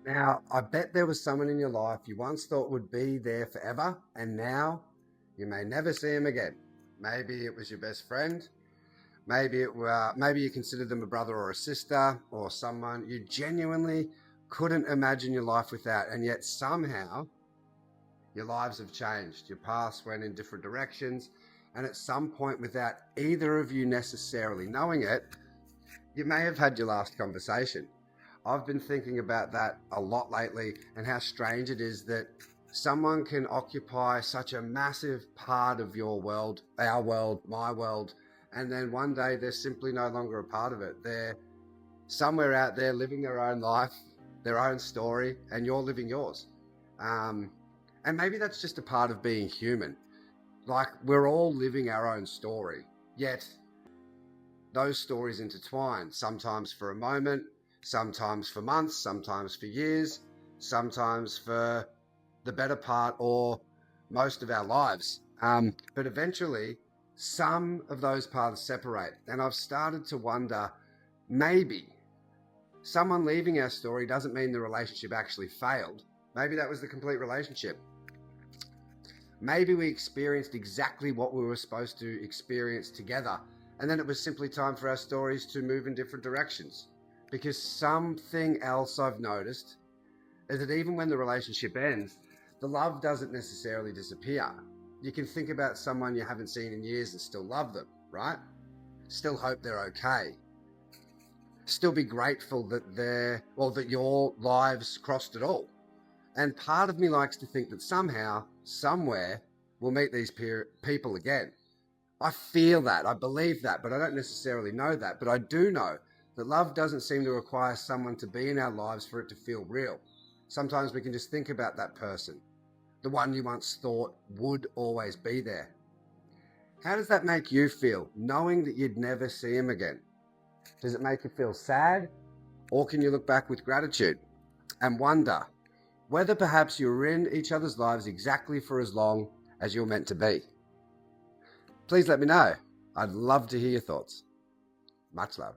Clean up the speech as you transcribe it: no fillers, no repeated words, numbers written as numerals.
Now, I bet there was someone in your life you once thought would be there forever, and now you may never see him again. Maybe it was your best friend. Maybe you considered them a brother or a sister, or someone you genuinely couldn't imagine your life without, and yet somehow your lives have changed. Your paths went in different directions, and at some point, without either of you necessarily knowing it, you may have had your last conversation. I've been thinking about that a lot lately, and how strange it is that someone can occupy such a massive part of your world, our world, my world, and then one day they're simply no longer a part of it. They're somewhere out there living their own life, their own story, and you're living yours. And maybe that's just a part of being human. Like, we're all living our own story, yet those stories intertwine, sometimes for a moment, sometimes for months, sometimes for years, sometimes for the better part or most of our lives. But eventually, some of those paths separate. And I've started to wonder, maybe someone leaving our story doesn't mean the relationship actually failed. Maybe that was the complete relationship. Maybe we experienced exactly what we were supposed to experience together, and then it was simply time for our stories to move in different directions. Because something else I've noticed is that even when the relationship ends, the love doesn't necessarily disappear. You can think about someone you haven't seen in years and still love them, right? Still hope they're okay. Still be grateful that your lives crossed it all. And part of me likes to think that somehow, somewhere, we'll meet these people again. I feel that, I believe that, but I don't necessarily know that. But I do know that love doesn't seem to require someone to be in our lives for it to feel real. Sometimes we can just think about that person, the one you once thought would always be there. How does that make you feel, knowing that you'd never see him again? Does it make you feel sad? Or can you look back with gratitude and wonder whether perhaps you were in each other's lives exactly for as long as you're meant to be? Please let me know. I'd love to hear your thoughts. Much love.